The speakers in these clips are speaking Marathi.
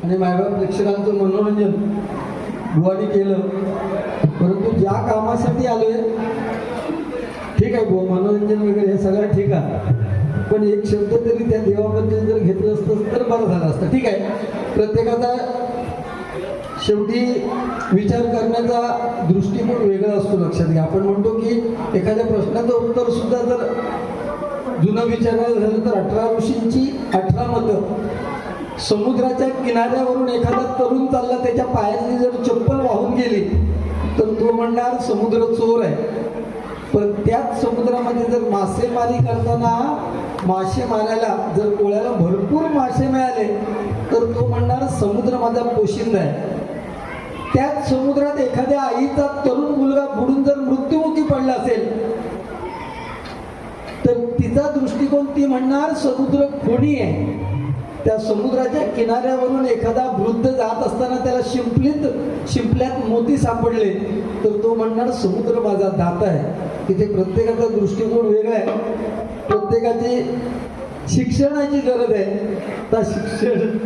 आणि मायबाप प्रेक्षकांचं मनोरंजन बुवानी केलं. परंतु ज्या कामासाठी आलोय, ठीक आहे बुवा, मनोरंजन वगैरे हे सगळं ठीक आहे, पण एक शब्द तरी त्या देवाबद्दल जर घेतलं असतं तर बरं झालं असतं. ठीक आहे, प्रत्येकाचा शेवटी विचार करण्याचा दृष्टिकोन वेगळा असतो. लक्षात घ्या, आपण म्हणतो की एखाद्या प्रश्नाचं उत्तर सुद्धा जर जुनं विचारायला झालं तर 18 ऋषींची 18 मतं. समुद्राच्या किनाऱ्यावरून एखादा तरुण चालला, त्याच्या पायातली जर चप्पल वाहून गेली तर तो म्हणणार समुद्र चोर आहे. पण त्याच समुद्रामध्ये जर मासेमारी करताना मासे मारायला जर कोळ्याला भरपूर मासे मिळाले तर तो म्हणणार समुद्र माझा पोशिंदा आहे. त्याच समुद्रात एखाद्या आईचा तरुण मुलगा बुडून जर मृत्युमुखी पडला असेल तर तिचा दृष्टिकोन ती म्हणणार समुद्र खोडी आहे. त्या समुद्राच्या किनाऱ्यावरून एखादा वृद्ध जात असताना त्याला शिंपल्यात मोती सापडले तर तो म्हणणार समुद्र माझा दाता आहे. तिथे प्रत्येकाचा दृष्टिकोन वेगळा आहे. प्रत्येकाची शिक्षणाची गरज आहे. त्या शिक्षण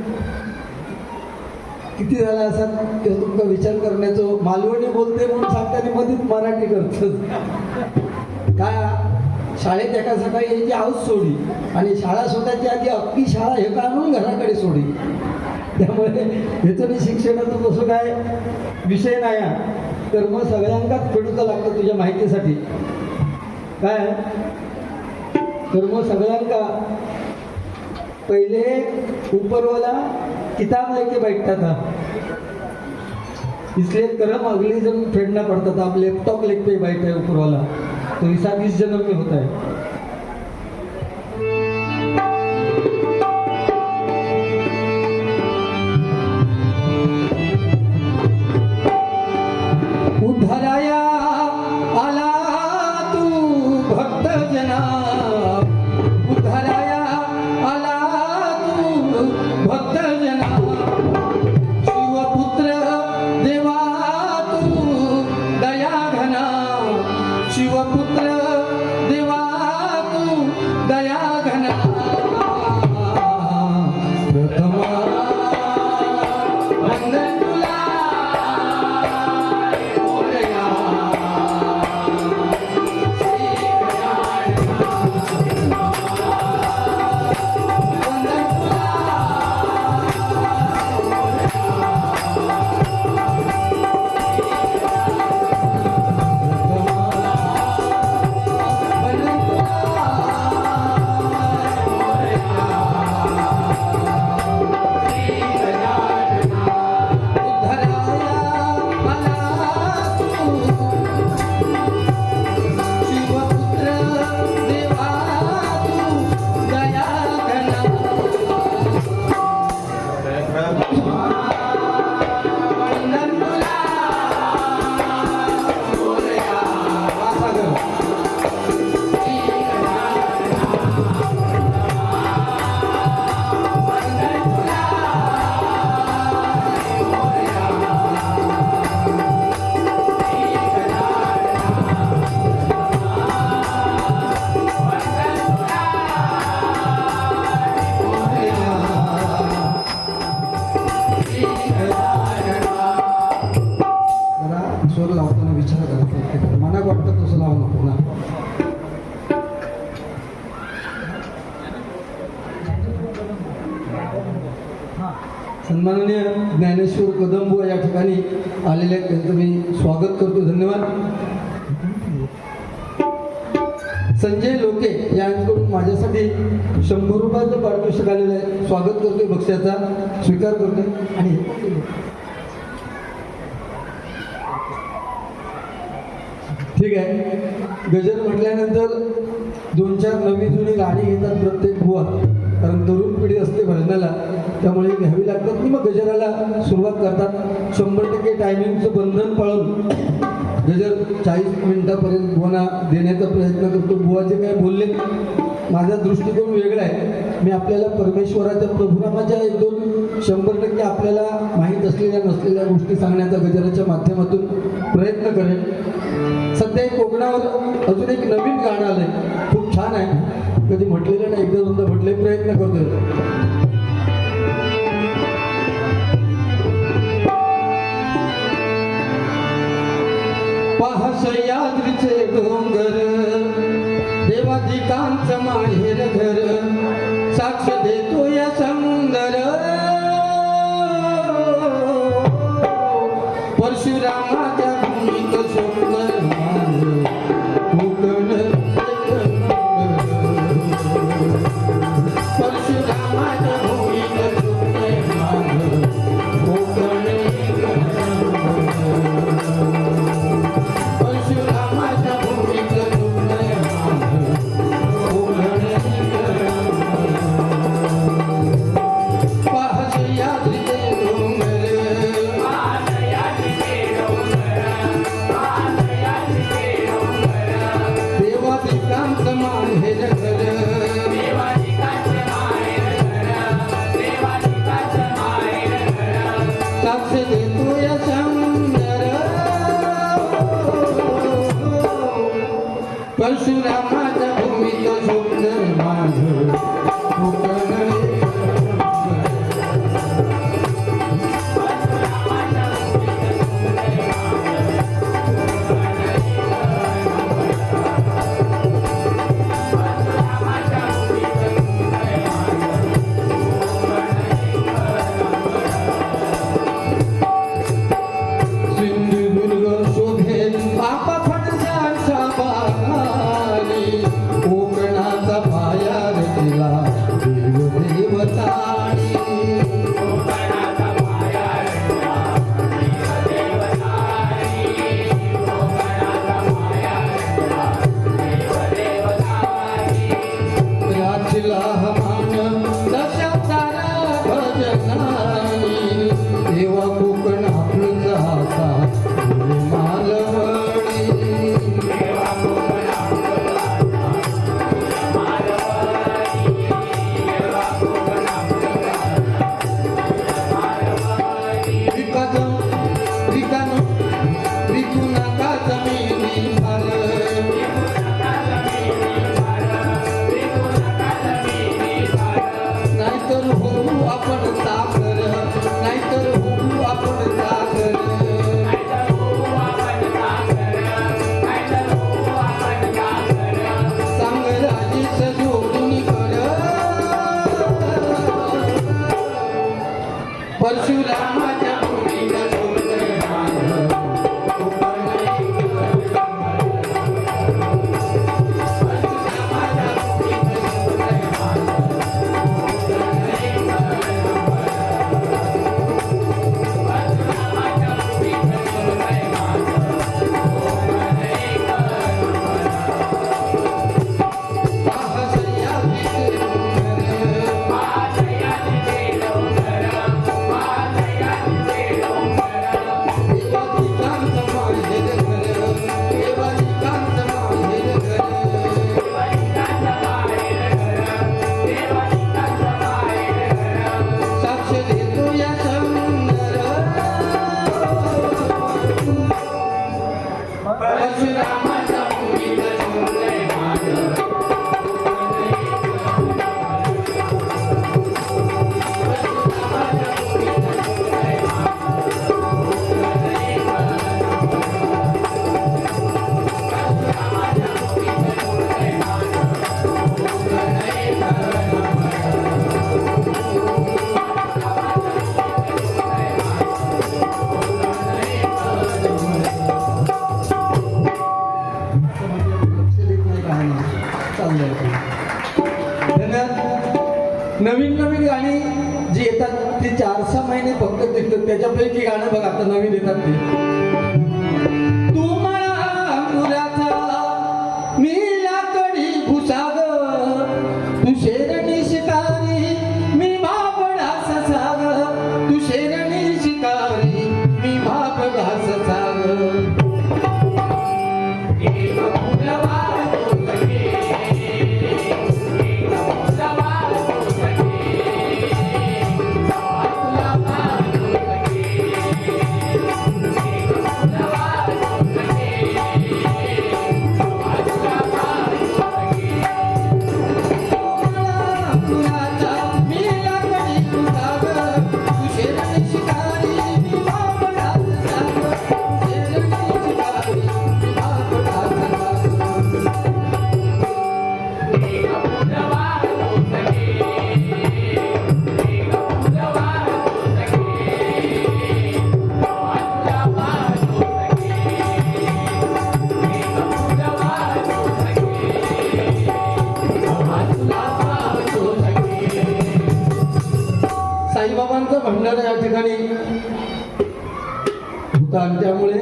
किती झाला असा तुमचा विचार करण्याचं. मालवणी बोलते म्हणून सांगताना मध्येच मराठी करत काय. शाळेत एका सकाळी यायची हाऊस सोडी आणि शाळा स्वतःची आधी अख्खी शाळा हे काढून घराकडे सोडी. त्यामुळे ह्याचं शिक्षणाचं तसं काय विषय नाही. तर मग सगळ्यांकाच फेडूचं लागतं तुझ्या माहितीसाठी. काय तर मग सगळ्यांका पहिले ऊपरवाला किताब लेके बैठता था, इसलिए कर्म अगली जन्म फेडना पड़ता था. अब लैपटॉप लेके बैठे है ऊपर वाला, तो हिसाब इस जन्म में होता है. उद्धराया आला तू भक्त जना, उद्धराया आला तू भक्त जना. शिवपुत्र देवा तू दया घना, शिवपुत्र देवा तू दया घना. प्रथमा वंदन तुला मोरया. स्वर लावताना विचार करा, मनात वाटतं तसं लावू नको ना. सन्माननीय ज्ञानेश्वर कदमबुवा या ठिकाणी आलेले आहेत, त्यांचं मी स्वागत करतो. धन्यवाद. संजय लोके यांच्याकडून माझ्यासाठी 100 रुपयाचं पारितोषिक आलेलं आहे. स्वागत करतोय, बक्षाचा स्वीकार करतोय. आणि ठीक आहे, गजर म्हटल्यानंतर 2-4 नवी जुनी गाणी घेतात प्रत्येक बुवा, कारण तरुण पिढी असते भजनाला, त्यामुळे घ्यावी लागतात. आणि मग गजराला सुरुवात करतात. 100% टायमिंगचं बंधन पाळून गजर 40 मिनिटापर्यंत बुवांना देण्याचा प्रयत्न करतो. बुवा जे काय बोलले, माझा दृष्टिकोन वेगळा आहे. मी आपल्याला परमेश्वराच्या प्रभुनामाच्या 1-2 100% आपल्याला माहीत असलेल्या नसलेल्या गोष्टी सांगण्याचा गजराच्या माध्यमातून प्रयत्न करेन. सध्या कोकणावर अजून एक नवीन गाणं आलंय, खूप छान आहे. कधी म्हटलेलं नाही, एकदा दोनदा म्हटले, प्रयत्न करतोय. देवाधिकांच माहेर घर साक्ष देतो या सुंदर परशुरामाच्या भूमीत सुंदर मान कोकण परशुरामाच्या भूमीत सुंदर मान कोकण परशुरामाच्या भूमीत सुंदर मान कोकण पाहत यात्रिके डोंगर देवाधिकांच माहेर घर साक्ष देतो या सुंदर परशुरामाच्या भूमीत सुंदर माझ कोकण सिंधुदुर्ग शोभेल आपा फणसांच्या बागानी कोकणाचा पायार तिला देव देवतानी राजला मान दशावतारा भजनानी देवा कोकण आपलं जाता मालवणी विकू नका जमिनी फार नाहीतर होऊ आपण साखर नाहीतर होऊ आपण साखर सांग राजेश जोडून कर परशुरामाच्या भूमीत सुंदर मान साक्ष देतो या सुंदर परशुरामाच्या भूमीत सुंदर मान नवीन नवीन गाणी जी येतात ती 4-6 महिने फक्त दिसतात त्याच्यापैकी गाणं बघा आता नवीन येतात ते तू मला अंकुराचा मी लाकडी भुसाग तू शेरणी शिकारी मी भाबडास साग तू शेरणी शिकारी मी भाबडास साग शिकारी त्या ठिकाणी होता आणि त्यामुळे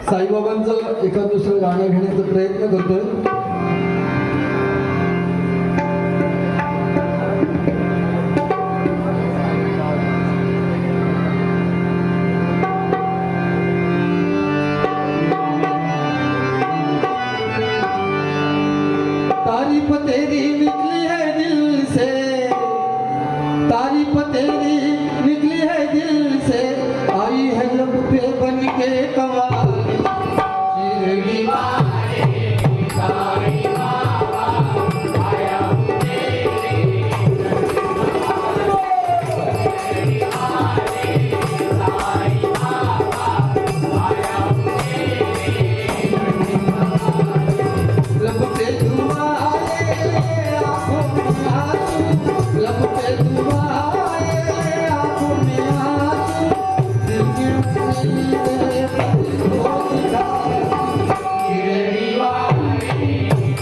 साईबाबांचं एका दुसरं गाणं घेण्याचा प्रयत्न करतोय. तारीफ तेरी निकली है दिल से, तारीफ तेरी निकली है दिल से, आई है लब पे बन के कवाली शिरडी वाले साईं बाबा आया शिरडी वाले साईं बाबा आया लब पे धुआ आंखों में आंसू, लब पे धुआ आंखों में आंसू, दिल में उम्मीदें वो दिखा शिरडी वाले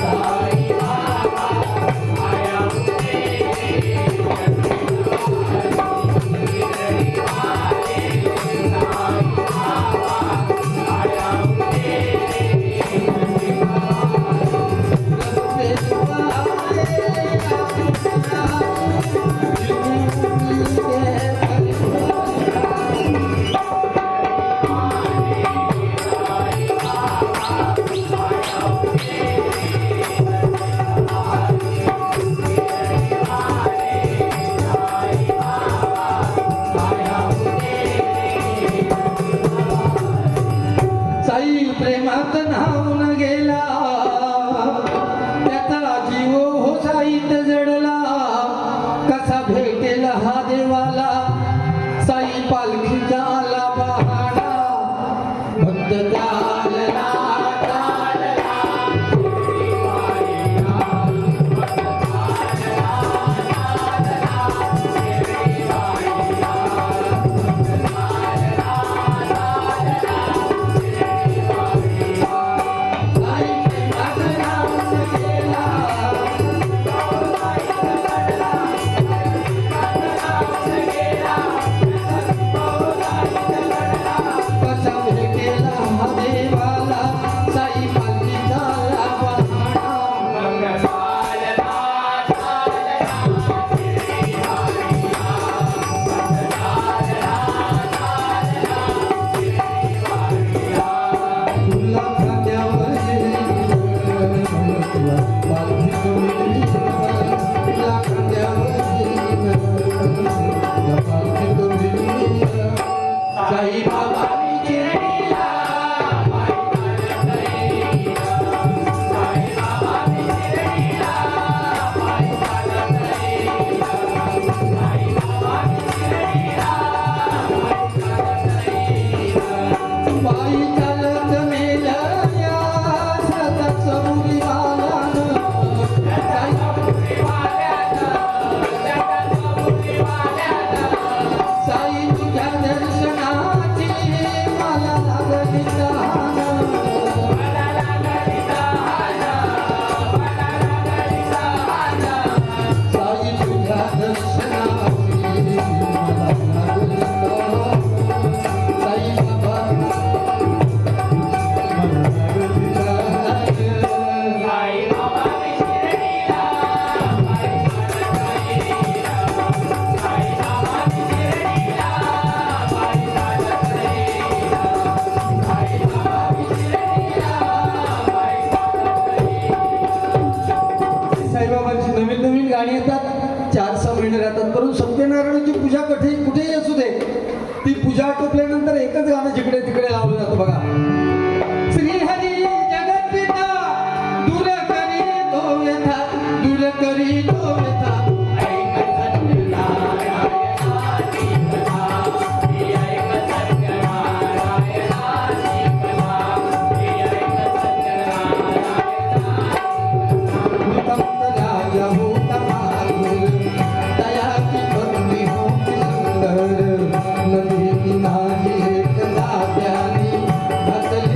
साईं बाबा आया शिरडी वाले साईं बाबा आया साई प्रेमात न्हावून गेला, त्याचा जीव हो साईत जडला, कसा भेटेल हा देवाला, साई पालखीचा आला बहाणा, भक्त चालला चालला शिरडी वालेला, भक्त चालला चालला शिरडी वालेला, भक्त चालला साई बाबा शिरडीला साई बाबा शिरडीला साई बाबा शिरडीला पायी चालत मेल्या सतत मुलीवाल्यानं, साई तुझ्या दर्शनाची मला लागली तहान, साई तुझ्या दर्शनाची मला लागली तहान, साई बाबा मला लागली तहान, साई बाबा शिरडीला साई बाबा शिरडीला साईबाबांची नवीन नवीन गाणी येतात, 4-6 महिने राहतात, परंतु सत्यनारायणाची पूजा कुठेही असू दे, ती पूजा आटोपल्यानंतर एकच गाणं जिकडे तिकडे लावलं जातं बघा. श्रीहरी जगत्पिता दूर करी तो व्यथा, दूर करी तो व्यथा, ऐक सत्यनारायणाची कथा, ऐक सत्यनारायणाची कथा, ऐक सत्यनारायणाची दया की बंदी हो सुंदर, नदी की नाली एक दात्यानी घातली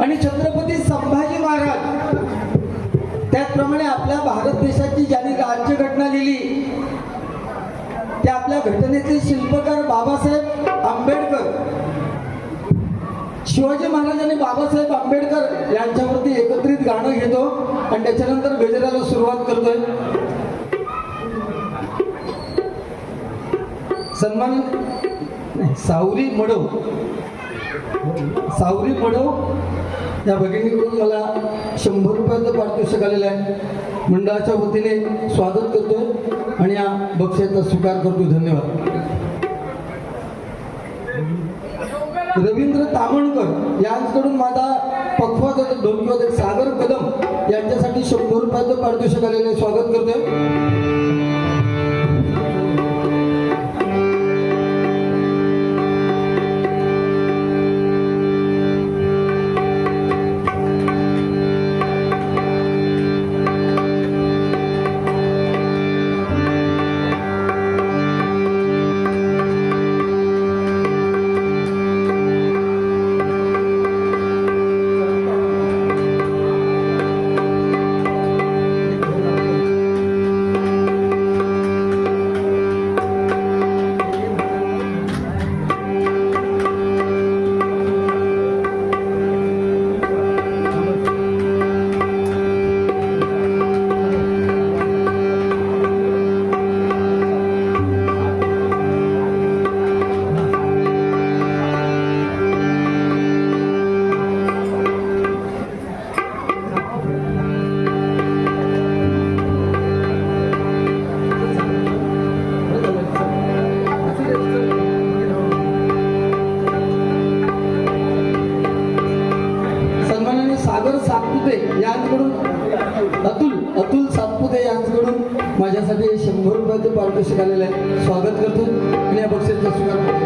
आणि छत्रपती संभाजी महाराज त्याचप्रमाणे आपल्या भारत देशाची ज्यांनी राज्यघटना लिहिली त्या आपल्या घटनेचे शिल्पकार बाबासाहेब आंबेडकर. शिवाजी महाराजांनी बाबासाहेब आंबेडकर यांच्यावरती एकत्रित गाणं घेतो आणि त्याच्यानंतर गजराला सुरुवात करतोय. सन्मान सावरी मडव या भगिनीकडून मला 100 रुपयाचं पारितोषिक आलेलं आहे. मंडळाच्या वतीने स्वागत करतोय आणि या बक्षिसाचा स्वीकार करतो. धन्यवाद. रवींद्र तामणकर यांच्याकडून माझा पक्वाद ढोलकीवादक सागर कदम यांच्यासाठी 100 रुपयाचं पारितोषिक आलेलं आहे. स्वागत करतोय. अतुल सातपुते यांच्याकडून माझ्यासाठी 100 रुपयाचं पारितोषिक आलेलं आहे. स्वागत करतो आणि या बक्षिसाचा स्वीकार करतो.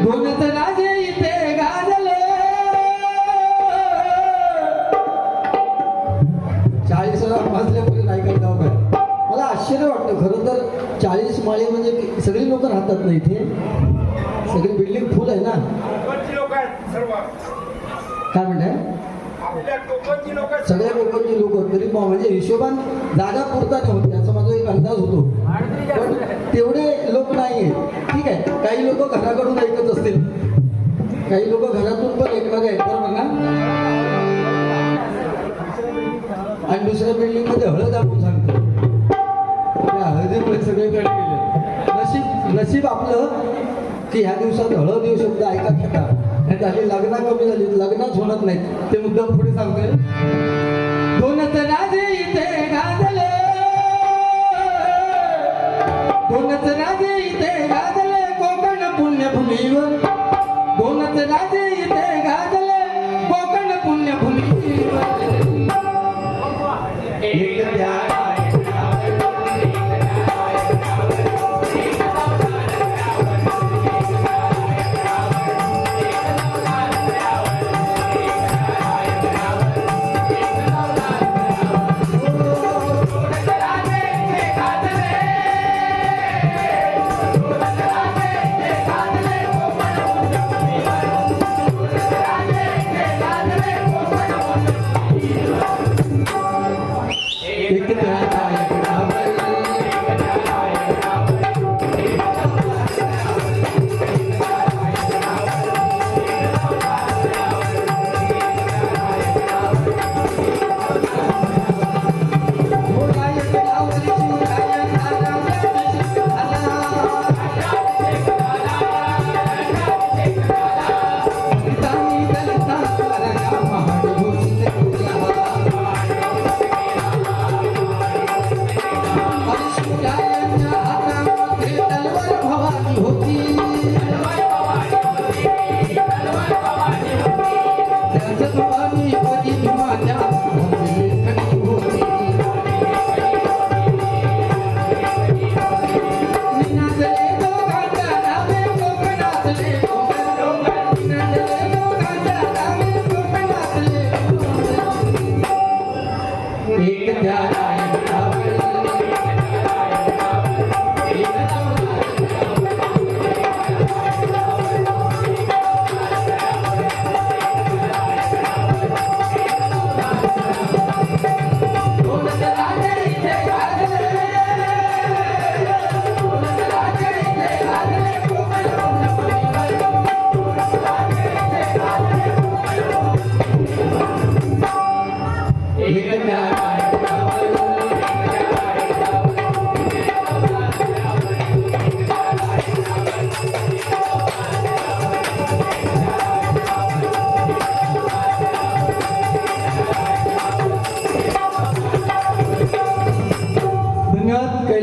दोनच राजे इथे गाजले 40 वाजल्यापर्यंत ऐकायला जाऊ काय. मला आश्चर्य वाटतं खरं तर 40 माळे म्हणजे सगळी लोक राहतात ना इथे. सगळी बिल्डिंग फुल आहे ना. काय म्हणताय? सगळ्या लोकांची लोक तरी म्हणजे हिशोबान जागा पुरता नव्हती असा माझा एक अंदाज होतो. पण तेवढे लोक नाहीये. ठीक आहे, काही लोक घराकडून ऐकत असतील, काही लोक घरातून पण ऐकणार आहेत बरोबर ना. आणि दुसऱ्या बिल्डिंग मध्ये हळद आपण सांगतो त्या हळदीमुळे सगळीकडे गेले. नशीब आपलं की ह्या दिवसात हळद येऊ शब्द ऐका शकता. झाली लग्न कमी झाली, लग्नच होणार नाही ते मुद्दाम पुढे सांगतोय. दोनच राजे इथे गाजले, दोनच राजे इथे गाजले कोकण पुण्यभूमीवर. दोनच राजे इथे गाजले कोकण पुण्यभूमीवर. एक द्या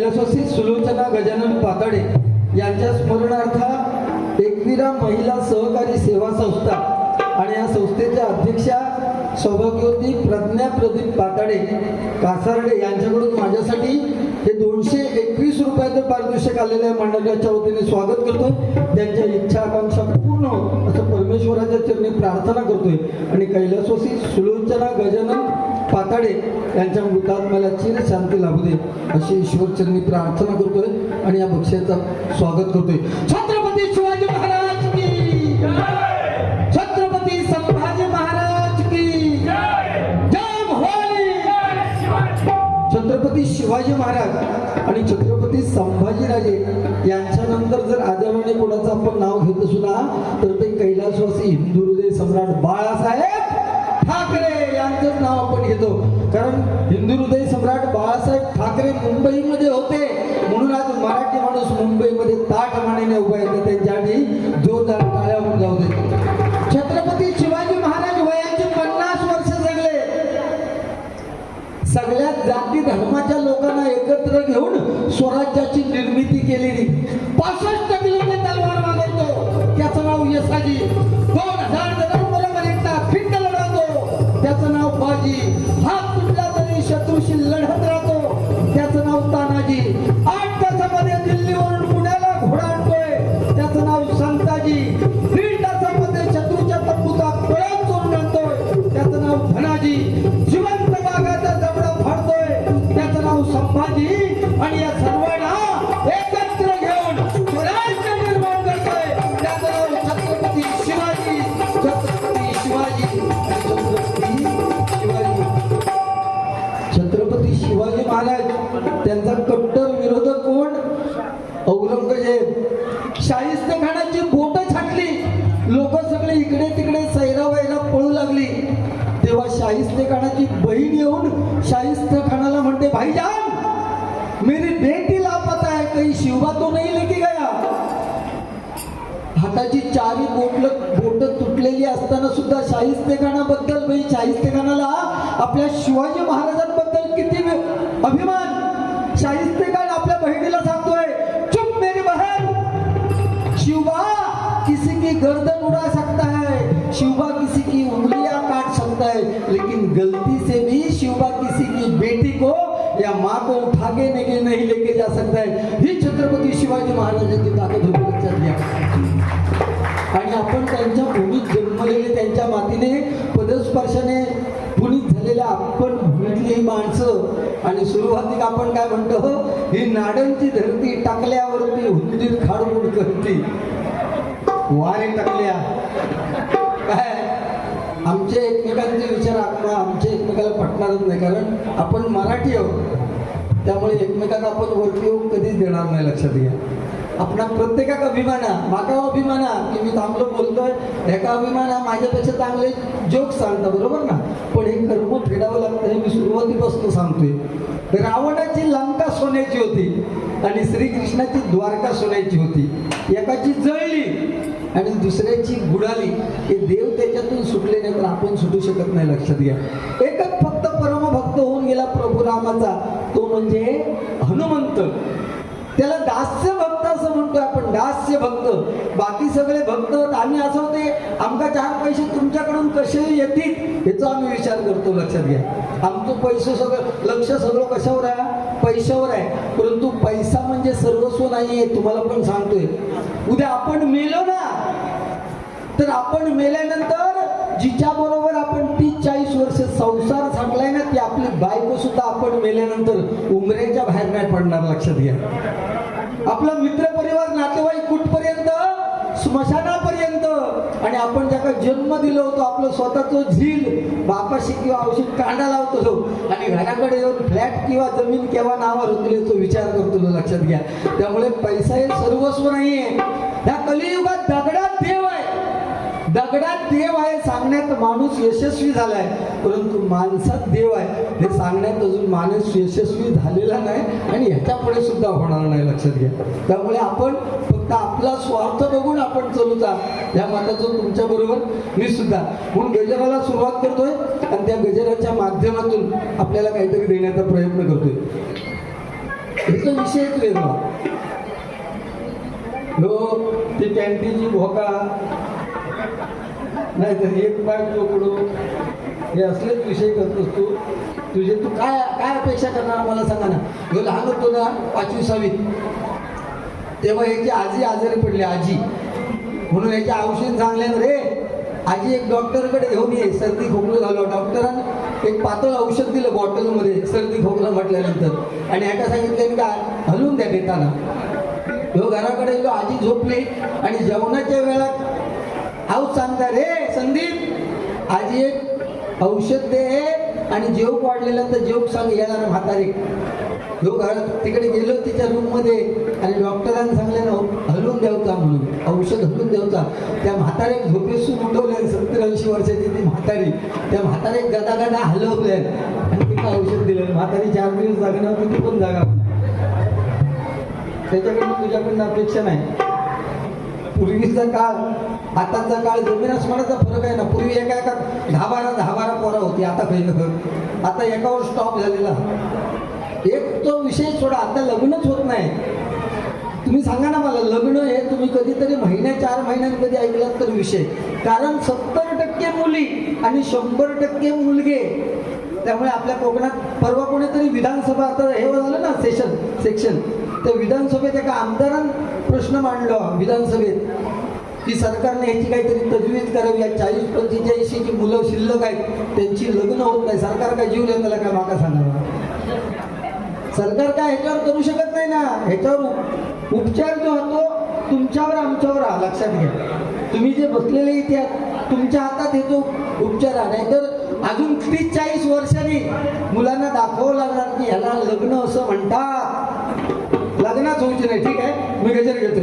कैलासवासी सुलोचना गजानन पाताडे यांच्या स्मरणार्थ एकविरा महिला सहकारी सेवा संस्था आणि या संस्थेच्या अध्यक्षा सौभाग्यवती प्रज्ञा प्रदीप पाताडे कासारडे यांच्याकडून माझ्यासाठी हे 221 रुपयाचं पारितोषिक आलेल्या मंडळाच्या वतीने स्वागत करतोय. त्यांच्या इच्छा आकांक्षा पूर्ण हो असं परमेश्वराच्या चरणी प्रार्थना करतोय आणि कैलासवासी सुलोचना गजानन पाताडे यांच्या मृतात्म्याला चिर शांती लाभू दे अशी ईश्वरचरणी प्रार्थना करतोय आणि या बक्षाचं स्वागत करतोय. छत्रपती शिवाजी महाराज की छत्रपती संभाजी महाराज की जय भवानी. छत्रपती शिवाजी महाराज आणि छत्रपती संभाजीराजे यांच्यानंतर जर आदरणीय कोणाचं आपण नाव घेत असू ना तर ते कैलासवासी हिंदू हृदय सम्राट बाळासाहेब ठाकरे यांचंच नाव आपण घेतो. कारण हिंदू हृदय सम्राट बाळासाहेब ठाकरे मुंबईमध्ये होते म्हणून आज मराठी माणूस मुंबईमध्ये ताठ मानेने उभा आहे. त्यांच्यासाठी जोरदार टाळ्या होऊन जाऊ दे. छत्रपती शिवाजी महाराज वयाचे 50 वर्ष जगले. सगळ्या जाती धर्माच्या लोकांना एकत्र घेऊन स्वराज्याची निर्मिती केलेली. 65 किलोमीटर तलवार मागवतो त्याचं नाव यसाजी. 2000 जणांबरोबर एकटा फिंड लढवतो त्याचं नाव बाजी. हात तुटला तरी शत्रूशी लढत राहतो त्याचं नाव तानाजी. 8 तासामध्ये दिल्लीवरून पुण्याला घोडा आणतोय त्याचं नाव संताजी. 1.5 तासामध्ये शत्रूच्या तंबूचा पळत चोरून आणतोय त्याचं नाव धनाजी. जिवंत बागाचा जबडा फाडतोय त्याचं नाव संभाजी. आणि या सर्वांना एकत्र घेऊन स्वराज्य निर्माण करतोय त्याचं नाव छत्रपती शिवाजी. छत्रपती शिवाजी छत्रपती शिवाजी महाराज त्यांचा कट्टर विरोधक कोण? औरंगजेब. शाहिस्तेखानाची बोटं छाटली. लोक सगळे इकडे तिकडे सैरा वैरा पळू लागली तेव्हा शाहिस्तेखानाची बहीण येऊन शाहिस्तेखानाला म्हणते भाईजान मेरी बेटी लापता है कहीं शिवबा तो नहीं लेके गया. हाताची 4 बोट तुटलेली असताना सुद्धा शाहिस्तेखानाबद्दल शाहिस्तेखानाला आपल्या शिवाजी महाराजांबद्दल किती अभिमान. शाहिस्तेखान आपल्या बहिणीला सांगतोय चुप मेरी बहन. शिवबा किसी की गर्दन उड़ा सकता है, शिवबा किसी की उंगलियां काट सकता है, लेकिन गलती से भी शिवबा किसी की बेटी को या माँ को उठा के नहीं लेके जा सकता है. ही छत्रपती शिवाजी महाराजांची ताकद होती लक्षात घ्या. आणि आपण त्यांच्या भूमीत जन्मलेले त्यांच्या मातीने पदस्पर्शाने पुनीत झालेल्या आपण भूमीतली ही माणसं आणि सुरुवातीला आपण काय म्हणतो ही नाडांची धरती टाकल्यावरती हुंदीर खाडमूड करती वारे टाकल्या. काय आमचे एकमेकांचे विचार आमचे एकमेकाला पटणारच नाही कारण आपण मराठी आहोत त्यामुळे एकमेकांना आपण वरती येऊन कधीच देणार नाही. लक्षात घ्या. आपला प्रत्येकाक अभिमाना माका अभिमाना की मी चांगलं बोलतोय एका अभिमाना माझ्यापेक्षा चांगले जोक सांगता बरोबर ना. पण हे कर्म फेडावं लागतं हे मी सुरुवातीपासून सांगतोय. रावणाची लंका सोन्याची होती आणि श्रीकृष्णाची द्वारका सोन्याची होती. एकाची जळली आणि दुसऱ्याची बुडाली. हे देव त्याच्यातून सुटले नाही तर आपण सुटू शकत नाही. लक्षात घ्या. एकच फक्त परमभक्त होऊन गेला प्रभू रामाचा तो म्हणजे हनुमंत. त्याला दास्य भक्त असं म्हणतोय आपण. दास्य भक्त. बाकी सगळे भक्त आम्ही असं होते आमका 4 पैसे तुमच्याकडून कसे येतील याचा आम्ही विचार करतो. लक्षात घ्या. आमचं पैसे सगळं लक्ष सगळं कशावर आहे पैशावर आहे. परंतु पैसा म्हणजे सर्वस्व नाहीये. तुम्हाला पण सांगतोय उद्या आपण मेलो ना तर आपण मेल्यानंतर जिच्या बरोबर आपण 30-40 वर्ष संसार सांगलाय ना ती आपली बायको सुद्धा आपण मेल्यानंतर उमरेच्या बाहेर नाही पडणार. लक्षात घ्या. आपला मित्र परिवार नातेवाईक कुठपर्यंत स्मशानापर्यंत. आणि आपण ज्याला जन्म दिलो होतो आपलं स्वतःचं झील बापाशी किंवा औषध कांडा लावतो आणि घराकडे येऊन फ्लॅट किंवा जमीन केव्हा नावावर होतील याचा विचार करतो. लक्षात घ्या. त्यामुळे पैसा हे सर्वस्व नाहीये. या कलियुगात दगडात देव आहे. दगडात देव आहे सांगण्यात माणूस यशस्वी झालाय परंतु माणसात देव आहे हे सांगण्यात अजून माणूस यशस्वी झालेला नाही आणि ह्याच्या पुढे सुद्धा होणार नाही. लक्षात घ्या. त्यामुळे आपण फक्त आपला स्वार्थ बघून आपण चलूचा या मताचं तुमच्या बरोबर मी सुद्धा म्हणून गजराला सुरुवात करतोय आणि त्या गजराच्या माध्यमातून आपल्याला काहीतरी देण्याचा प्रयत्न करतोय. ह्याचा विषयच वेगळा. हो ती कॅन्टीनची भोका नाही तर एक पाय चोकडो हे असलेच विषय करतोस तू. तू काय काय अपेक्षा करणार मला सांगा ना. ह्यो लहान होतो ना 5वी 6वीत, तेव्हा याची आजी आजारी पडली आजी, म्हणून याच्या औषध सांगले रे आजी एक डॉक्टरकडे घेऊन ये, सर्दी खोकलं झालं. डॉक्टरांनी एक पातळ औषध दिलं बॉटलमध्ये सर्दी खोकला म्हटल्यानंतर, आणि ह्याला सांगितलं का हलवून द्या देताना. ह्यो घराकडे गेलो, आजी झोपली आणि जेवणाच्या वेळात हाऊस सांगता रे संदीप आजी एक औषध दे आणि जेव वाढलेला तर जेव सांग येणार म्हातारे. ह्यो घरात तिकडे गेलो तिच्या रूममध्ये आणि डॉक्टरांनी सांगले ना हलवून द्यावचा म्हणून औषध हलवून द्यावचा. त्या म्हातारे झोपेसून उठवले 70-80 वर्षाची ती म्हातारी. त्या म्हातारे गदा गदा हलवले आणि तिला औषध दिलं. म्हातारी 4 दिवस जागा नव्हती, ती पण जागा. त्याच्याकडून तुझ्याकडनं अपेक्षा नाही. पूर्वीचा काळ आताचा काळ जमीन आसमानाचा फरक आहे ना. पूर्वी एका 10-12 पोरा होती, आता पहिलं आता एकावर स्टॉप झालेला. एक तो विषय सोडा, आता लग्नच होत नाही. तुम्ही सांगा ना मला, लग्न हे तुम्ही कधीतरी 4 महिन्यात कधी ऐकलात तर विषय. कारण 70% मुली आणि 100% मुलगे. त्यामुळे आपल्या कोकणात परवा कोणीतरी विधानसभा आता हे झालं ना सेक्शन, त्या विधानसभेत एका आमदारानं प्रश्न मांडला विधानसभेत की सरकारने ह्याची काहीतरी तजवीज करावी. या 40-45 मुलं शिल्लक आहेत, त्यांची लग्न होत नाही. सरकार काय जीव देण्याला काय माका सांगावा. सरकार काय ह्याच्यावर करू शकत नाही ना. ह्याच्यावर उपचार जो होतो तुमच्यावर आमच्यावर हा, लक्षात घ्या. तुम्ही जे बसलेले इथे तुमच्या हातात हे जो उपचार आहे. नाहीतर अजून 30-40 वर्षांनी मुलांना दाखवावं लागणार की ह्याला लग्न असं म्हणतात. लग्नच व्हायचे नाही. ठीक आहे, मी गजर घेतो.